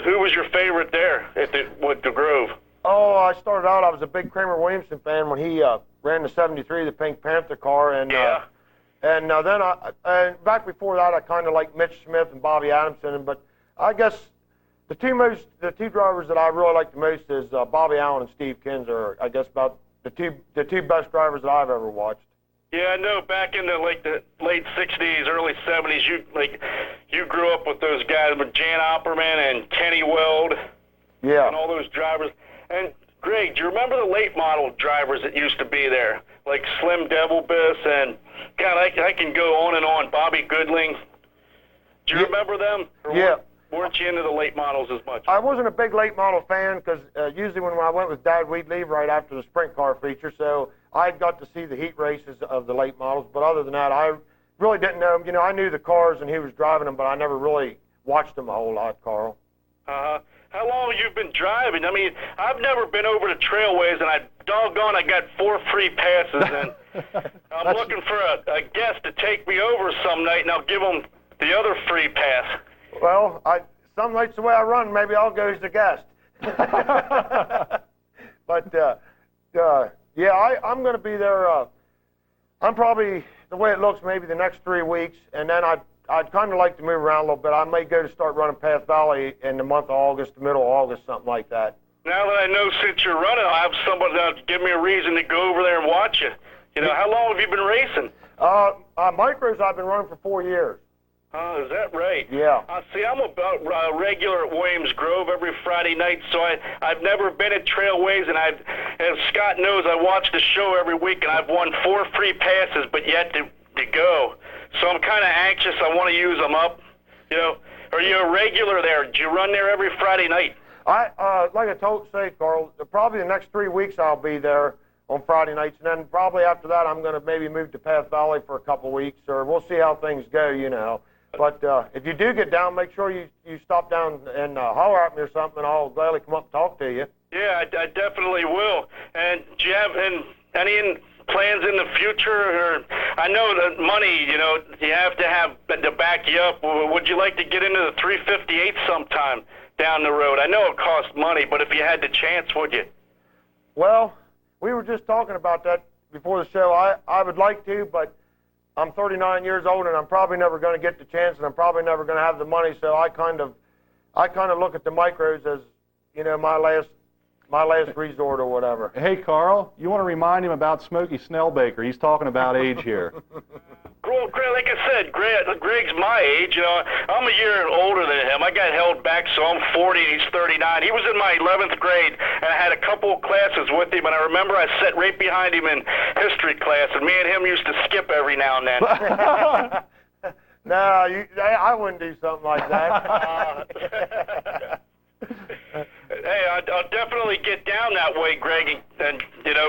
Who was your favorite there with the Grove? Oh, I started out, I was a big Kramer Williamson fan when he ran the 73, the Pink Panther car. And then and back before that, I kind of liked Mitch Smith and Bobby Adamson. But I guess the two drivers that I really like the most is Bobby Allen and Steve Kinzer. I guess about the two best drivers that I've ever watched. Yeah, I know. Back in the late '60s, early '70s, you grew up with those guys, with Jan Opperman and Kenny Weld, yeah, and all those drivers. And Greg, do you remember the late model drivers that used to be there, like Slim Devilbiss and God, I can go on and on. Bobby Goodling. Do you remember them? Or yeah. Weren't you into the late models as much? I wasn't a big late model fan because usually when I went with Dad, we'd leave right after the sprint car feature. So I got to see the heat races of the late models. But other than that, I really didn't know. You know, I knew the cars and he was driving them, but I never really watched them a whole lot, Carl. How long have you been driving? I mean, I've never been over to Trailways, and I got 4 free passes, and I'm looking for a guest to take me over some night, and I'll give them the other free pass. Well, some nights the way I run, maybe I'll go as the guest. But, yeah, I'm going to be there. I'm probably, the way it looks, maybe the next 3 weeks, and then I'd kind of like to move around a little bit. I may go to start running Path Valley in the month of August, the middle of August, something like that. Now that I know since you're running, I'll have somebody to give me a reason to go over there and watch you. You know, how long have you been racing? Micros I've been running for 4 years. Oh, is that right? Yeah. See, I'm about regular at Williams Grove every Friday night, so I've never been at Trailways, and as Scott knows, I watch the show every week, and I've won 4 free passes, but yet to go. So I'm kind of anxious. I want to use them up. You know, are you a regular there? Do you run there every Friday night? Like I say, Carl, probably the next 3 weeks I'll be there on Friday nights, and then probably after that I'm going to maybe move to Path Valley for a couple weeks, or we'll see how things go, you know. But if you do get down, make sure you stop down and holler at me or something, and I'll gladly come up and talk to you. Yeah, I definitely will. And do you have any plans in the future? Or I know that money, you have to have to back you up. Would you like to get into the 358 sometime down the road? I know it costs money, but if you had the chance, would you? Well, we were just talking about that before the show. I would like to, but I'm 39 years old, and I'm probably never going to get the chance, and I'm probably never going to have the money. So I kind of look at the micros as, my last resort or whatever. Hey, Carl, you want to remind him about Smokey Snellbaker. He's talking about age here. Well, Greg, like I said, Greg's my age. I'm a year older than him. I got held back, so I'm 40 and he's 39. He was in my 11th grade, and I had a couple of classes with him, and I remember I sat right behind him in history class, and me and him used to skip every now and then. No, I wouldn't do something like that. Hey, I'll definitely get down that way, Greg, and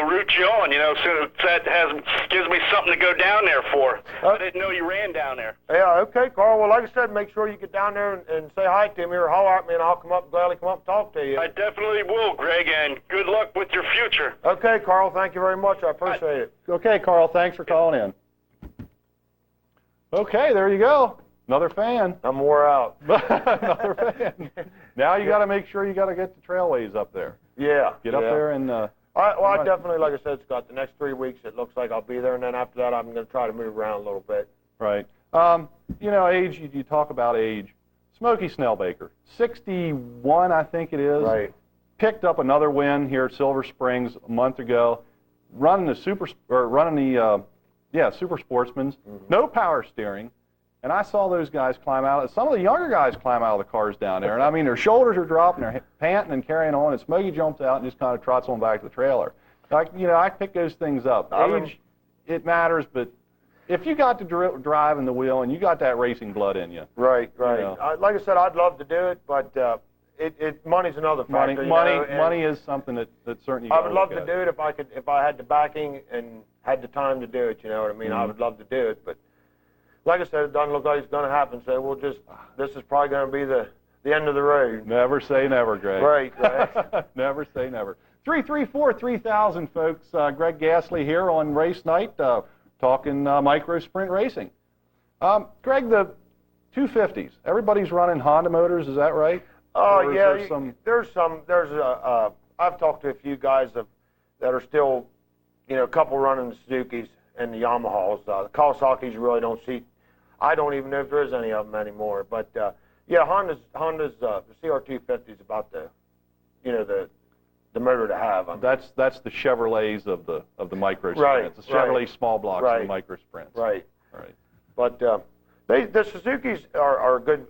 root you on. So that gives me something to go down there for. I didn't know you ran down there. Yeah, okay, Carl. Well, like I said, make sure you get down there and say hi to me or holler at me, and I'll gladly come up and talk to you. I definitely will, Greg, and good luck with your future. Okay, Carl. Thank you very much. I appreciate it. Okay, Carl, thanks for calling in. Okay, there you go. Another fan. I'm wore out. Another fan. Now you got to make sure you got to get the trailways up there. Yeah. Get up there and. I definitely, like I said, Scott, the next 3 weeks it looks like I'll be there, and then after that I'm going to try to move around a little bit. Right. Age. You talk about age. Smokey Snellbaker, 61, I think it is. Right. Picked up another win here at Silver Springs a month ago, running the Super Sportsman's. Mm-hmm. No power steering. And I saw those guys climb out. Some of the younger guys climb out of the cars down there. And I mean, their shoulders are dropping, they're panting and carrying on. And Smokey jumps out and just kind of trots on back to the trailer. I pick those things up. Age, it matters, but if you got the drive and the wheel and you got that racing blood in you. Right. Like I said, I'd love to do it, but money's another factor. Money is something that certainly. I would love to do it if I had the backing and had the time to do it. You know what I mean? Mm-hmm. I would love to do it, but. Like I said, it doesn't look like it's going to happen, so this is probably going to be the end of the road. Never say never, Greg. Right. Never say never. 334-3000, folks. Greg Gasly here on race night, talking micro sprint racing. Greg, the 250s, everybody's running Honda motors, is that right? Oh, yeah. I've talked to a few guys that are still, a couple running the Suzukis and the Yamahas. The Kawasaki's you really don't see. I don't even know if there is any of them anymore. But Honda's the CR250 is about the motor to have. That's the Chevrolets of the micro sprints. The Chevrolet small blocks of the micro sprints. Right. But the Suzukis are good.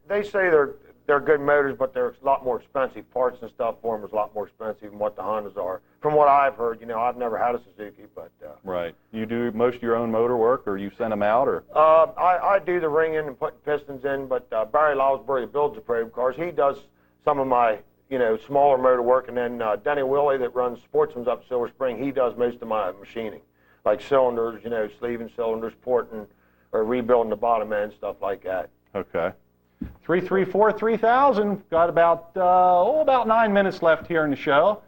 They say they're good motors, but they're a lot more expensive. Parts and stuff for them is a lot more expensive than what the Hondas are. From what I've heard, I've never had a Suzuki, but right. You do most of your own motor work, or you send them out, or? I do the ringing and putting pistons in, but Barry Lounsbury builds the probe cars. He does some of my smaller motor work, and then Denny Willie that runs Sportsman's up Silver Spring, he does most of my machining, like cylinders, sleeving cylinders, porting, or rebuilding the bottom end, stuff like that. Okay. 334-3000. Got about 9 minutes left here in the show.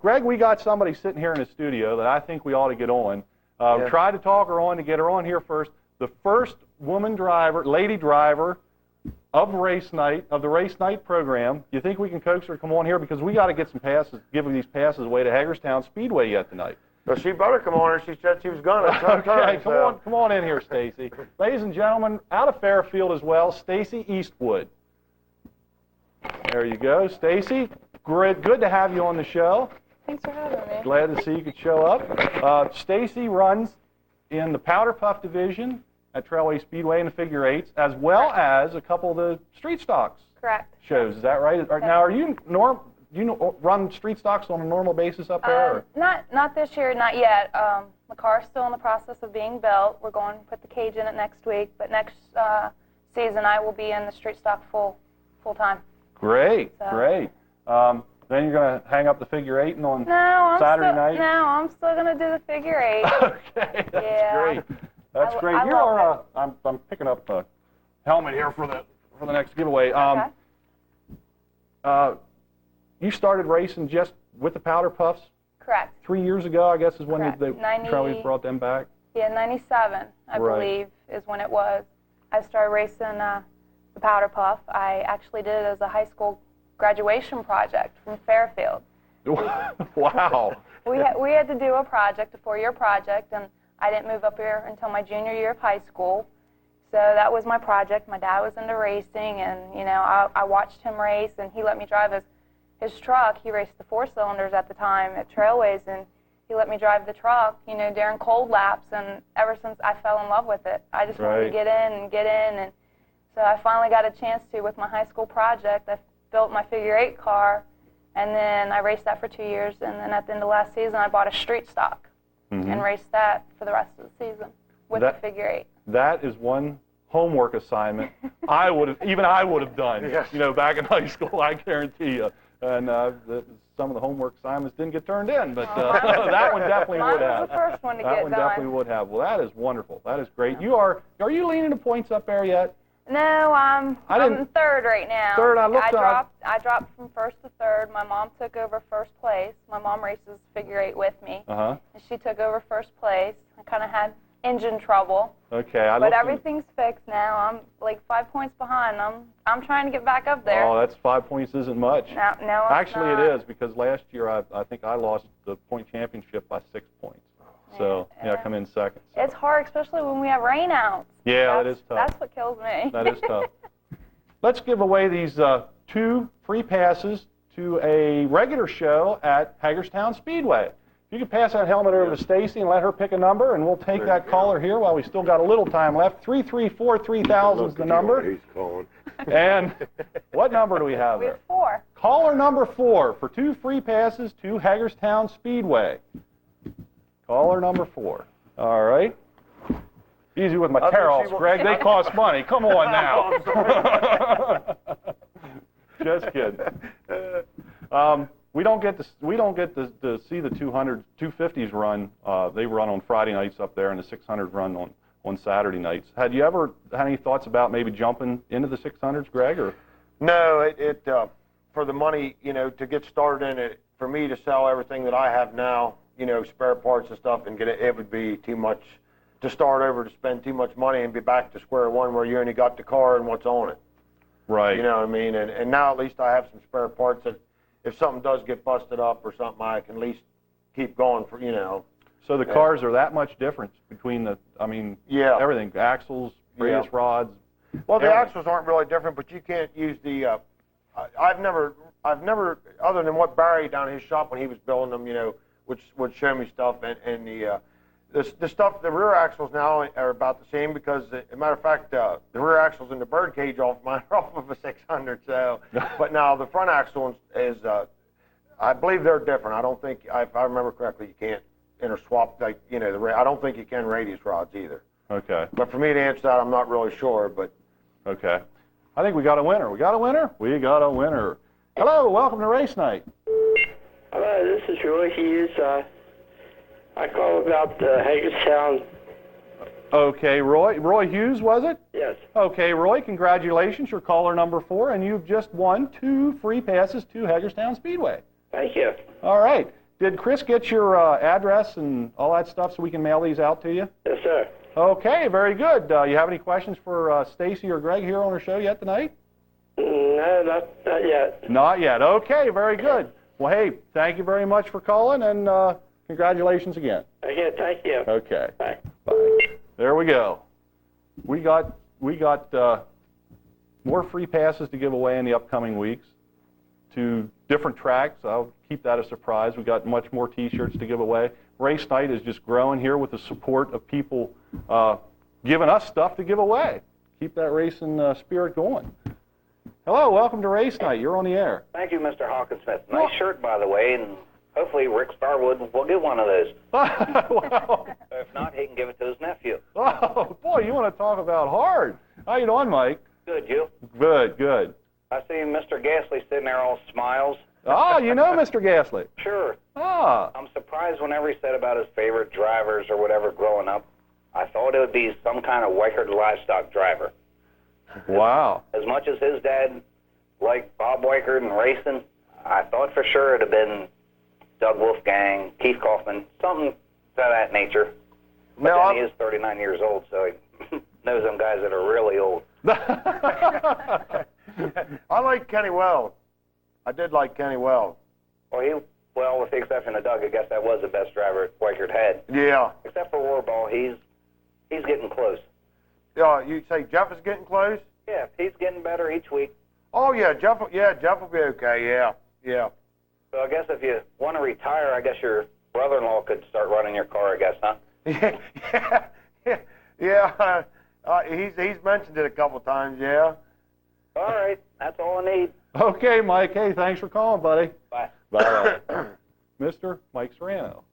Greg, we got somebody sitting here in the studio that I think we ought to get on. Tried to talk her on to get her on here first. The first lady driver of the race night program. You think we can coax her to come on here, because we got to get some passes, give these passes away to Hagerstown Speedway yet tonight. Well, she better come on, or she said she was gonna. Okay, come on in here, Stacy. Ladies and gentlemen, out of Fairfield as well, Stacy Eastwood. There you go, Stacy. Great, good to have you on the show. Thanks for having me. Glad to see you could show up. Stacy runs in the Powder Puff division at Trailway Speedway in the figure eights, as well as a couple of the street stocks. Correct. Shows. Is that right? Now, are you run street stocks on a normal basis up there? Not this year, not yet. The car's still in the process of being built. We're going to put the cage in it next week, but next season I will be in the street stock full time. Great. Then you're going to hang up the figure eight and on Saturday night? No, I'm still going to do the figure eight. Okay, that's great. That's great. I'm picking up the helmet here for the next giveaway. Okay. you started racing just with the Powder Puffs Correct. 3 years ago, I guess, is when Correct. they 90 Trailways brought them back. Yeah, 97, I Right. believe, is when it was. I started racing the Powder Puff. I actually did it as a high school graduation project from Fairfield. Wow. We had to do a project, a 4-year project, and I didn't move up here until my junior year of high school. So that was my project. My dad was into racing, and you know, I watched him race, and he let me drive his truck. He raced the 4-cylinders at the time at Trailways, and he let me drive the truck, you know, during cold laps. And ever since, I fell in love with it. I just wanted to get in, and so I finally got a chance to with my high school project. I built my figure 8 car, and then I raced that for 2 years, and then at the end of last season, I bought a street stock and raced that for the rest of the season with the figure 8. That is one homework assignment I would have done, you know, back in high school, I guarantee you. And some of the homework assignments didn't get turned in, but that one definitely would have. Mine was the first one to that get one done. definitely would have. Well, that is wonderful. That is great. Are you leaning the points up there yet? No, I'm in third right now. Third, I looked up. I dropped from first to third. My mom took over first place. My mom races figure 8 with me, and she took over first place. I kind of had engine trouble. Okay, but everything's fixed now. I'm like 5 points behind. I'm trying to get back up there. Oh, that's 5 points isn't much. No, actually, not. it is, because last year I think I lost the point championship by 6 points. So I come in second. So. It's hard, especially when we have rainouts. Yeah, that is tough. That's what kills me. That is tough. Let's give away these 2 free passes to a regular show at Hagerstown Speedway. If you could pass that helmet over to Stacy and let her pick a number, and we'll take that caller here while we still got a little time left. 334-3000 is the number. He's calling. And what number do we have We there? have 4. Caller number 4 for 2 free passes to Hagerstown Speedway. Caller number 4. All right. Easy with my tear-offs, Greg. They cost money. Come on now. Just kidding. We don't get to see the 250s run. They run on Friday nights up there, and the 600s run on Saturday nights. Had you ever had any thoughts about maybe jumping into the 600s, Greg? Or No, for the money, you know, to get started in it, for me to sell everything that I have now, you know, spare parts and stuff, and it would be too much to start over, to spend too much money and be back to square one where you only got the car and what's on it. Right. You know what I mean? And now at least I have some spare parts that if something does get busted up or something, I can at least keep going for, you know. So the cars are that much difference between everything, axles, radius rods. Well, the everything. axles aren't really different, but you can't use the, I've never, other than what Barry down in his shop when he was building them, you know, would show me stuff, and the stuff, the rear axles now are about the same, because, as a matter of fact, the rear axles in the birdcage off mine are off of a 600, so, but now the front axle is, I believe they're different. I don't think, if I remember correctly, you can't interswap, like, you know, I don't think you can radius rods either. Okay. But for me to answer that, I'm not really sure, but. Okay. I think we got a winner. We got a winner? We got a winner. Hello, welcome to Race Night. Hello, this is Roy Hughes. I call about Hagerstown. Okay, Roy Hughes, was it? Yes. Okay, Roy, congratulations. You're caller number 4, and you've just won 2 free passes to Hagerstown Speedway. Thank you. All right. Did Chris get your address and all that stuff so we can mail these out to you? Yes, sir. Okay, very good. You have any questions for Stacy or Greg here on our show yet tonight? No, not yet. Not yet. Okay, very good. Well, hey, thank you very much for calling, and congratulations again. Okay, thank you. Okay. Bye. Bye. There we go. We got more free passes to give away in the upcoming weeks to different tracks. I'll keep that a surprise. We got much more T-shirts to give away. Race Night is just growing here with the support of people giving us stuff to give away. Keep that racing spirit going. Hello, welcome to Race Night. You're on the air. Thank you, Mr. Hawkinsmith. Nice shirt, by the way, and hopefully Rick Starwood will get one of those. Wow. If not, he can give it to his nephew. Oh, boy, you want to talk about hard. How you doing, Mike? Good, you? Good, good. I see Mr. Gasly sitting there all smiles. Oh, you know Mr. Gasly? Sure. Ah. I'm surprised whenever he said about his favorite drivers or whatever growing up. I thought it would be some kind of Weichert livestock driver. Wow. As much as his dad liked Bob Weichert and racing, I thought for sure it'd have been Doug Wolfgang, Keith Kaufman, something of that nature. But No, then he is 39 years old, so he knows them guys that are really old. I like Kenny Wells. I did like Kenny Wells. Well, with the exception of Doug, I guess that was the best driver Weichert had. Yeah. Except for Warball, he's getting close. You say Jeff is getting close? Yeah, he's getting better each week. Oh yeah, Jeff will be okay. Yeah. So I guess if you want to retire, I guess your brother-in-law could start running your car, I guess, huh? Yeah. He's mentioned it a couple times. Yeah. All right, that's all I need. Okay, Mike. Hey, thanks for calling, buddy. Bye. Bye. Mr. Mike Serrano,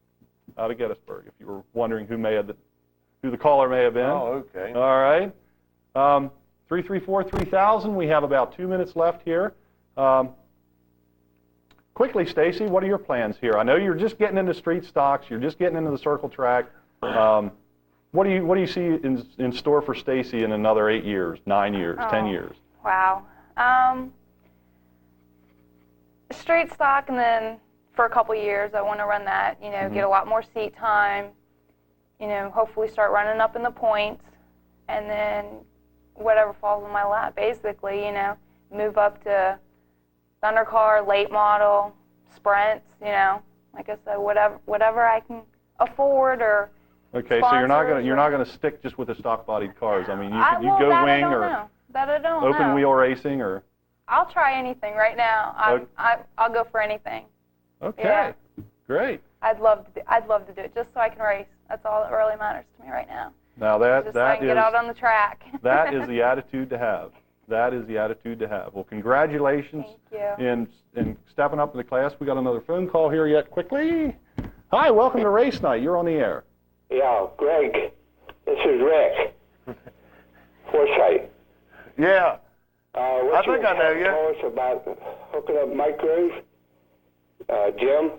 out of Gettysburg. If you were wondering who the caller may have been. Oh, okay. All right. 334-3000. We have about 2 minutes left here. Quickly, Stacy, what are your plans here? I know you're just getting into street stocks. You're just getting into the circle track. What do you see in store for Stacy in another 8 years, 9 years, 10 years? Wow. Straight stock, and then for a couple years, I want to run that. You know, get a lot more seat time. You know, hopefully start running up in the points, and then whatever falls in my lap, basically. You know, move up to Thundercar, late model, sprints. You know, like I said, whatever I can afford or. Okay, so you're not gonna stick just with the stock bodied cars. I mean, you go that wing I don't or know. That I don't open know. wheel racing or. I'll try anything right now. I'll go for anything. Okay, Yeah. great. I'd love to do it just so I can race. That's all that really matters to me right now. Now Just so I can get out on the track. that is the attitude to have. That is the attitude to have. Well, congratulations Thank in stepping up in the class. We got another phone call here yet. Quickly. Hi, welcome to Race Night. You're on the air. Yeah, Greg, this is Rick. Foresight. Yeah. What I think I know you. Tell us about hooking up micros, Jim.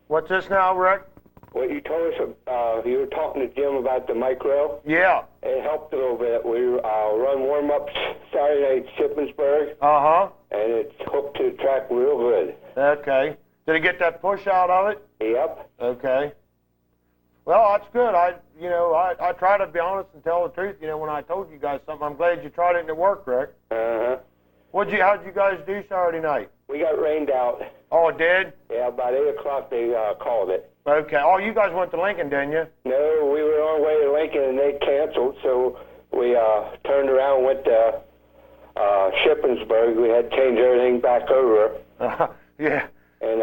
What's this now, Rick? What you told us, you were talking to Jim about the micro. Yeah. It helped a little bit. We run warm-ups Saturday night at Shippensburg. Uh-huh. And it's hooked to the track real good. Okay. Did he get that push out of it? Yep. Okay. Well, that's good. I try to be honest and tell the truth. You know, when I told you guys something, I'm glad you tried it and it worked, Rick. Uh-huh. How'd you guys do Saturday night? We got rained out. Oh, it did? Yeah, about 8 o'clock they called it. Okay. Oh, you guys went to Lincoln, didn't you? No, we were on our way to Lincoln and they canceled, so we turned around and went to Shippensburg. We had to change everything back over. Yeah. And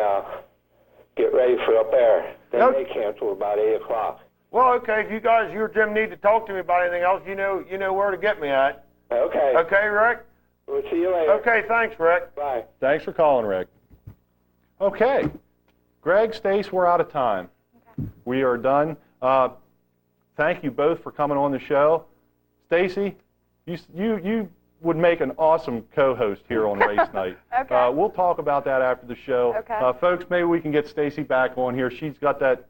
get ready for up there. Then Nope. they canceled about 8 o'clock. Well, okay. If you or Jim need to talk to me about anything else, you know where to get me at. Okay. Okay, Rick? We'll see you later. Okay, thanks, Rick. Bye. Thanks for calling, Rick. Okay. Greg, Stace, we're out of time. Okay. We are done. Thank you both for coming on the show. Stacy, you would make an awesome co-host here on Race Night. Okay. We'll talk about that after the show. Okay. Folks, maybe we can get Stacy back on here. She's got that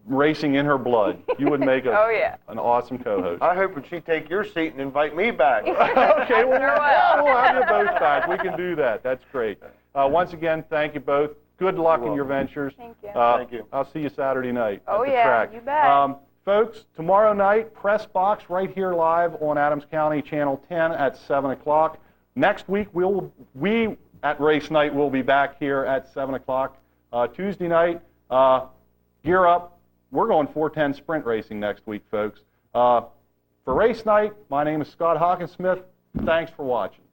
racing in her blood. You would make Oh, yeah. an awesome co-host. I hope that she'd take your seat and invite me back. Okay, well, Sure will. we'll have you both back. We can do that. That's great. Once again, thank you both. Good luck in your ventures. Thank you. Thank you. I'll see you Saturday night Oh, at the yeah, track. you bet. Folks, tomorrow night, Press Box right here live on Adams County Channel 10 at 7 o'clock. Next week, we at Race Night will be back here at 7 o'clock. Tuesday night, gear up. We're going 410 sprint racing next week, folks. For Race Night, my name is Scott Hawkinsmith. Thanks for watching.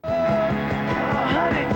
Honey.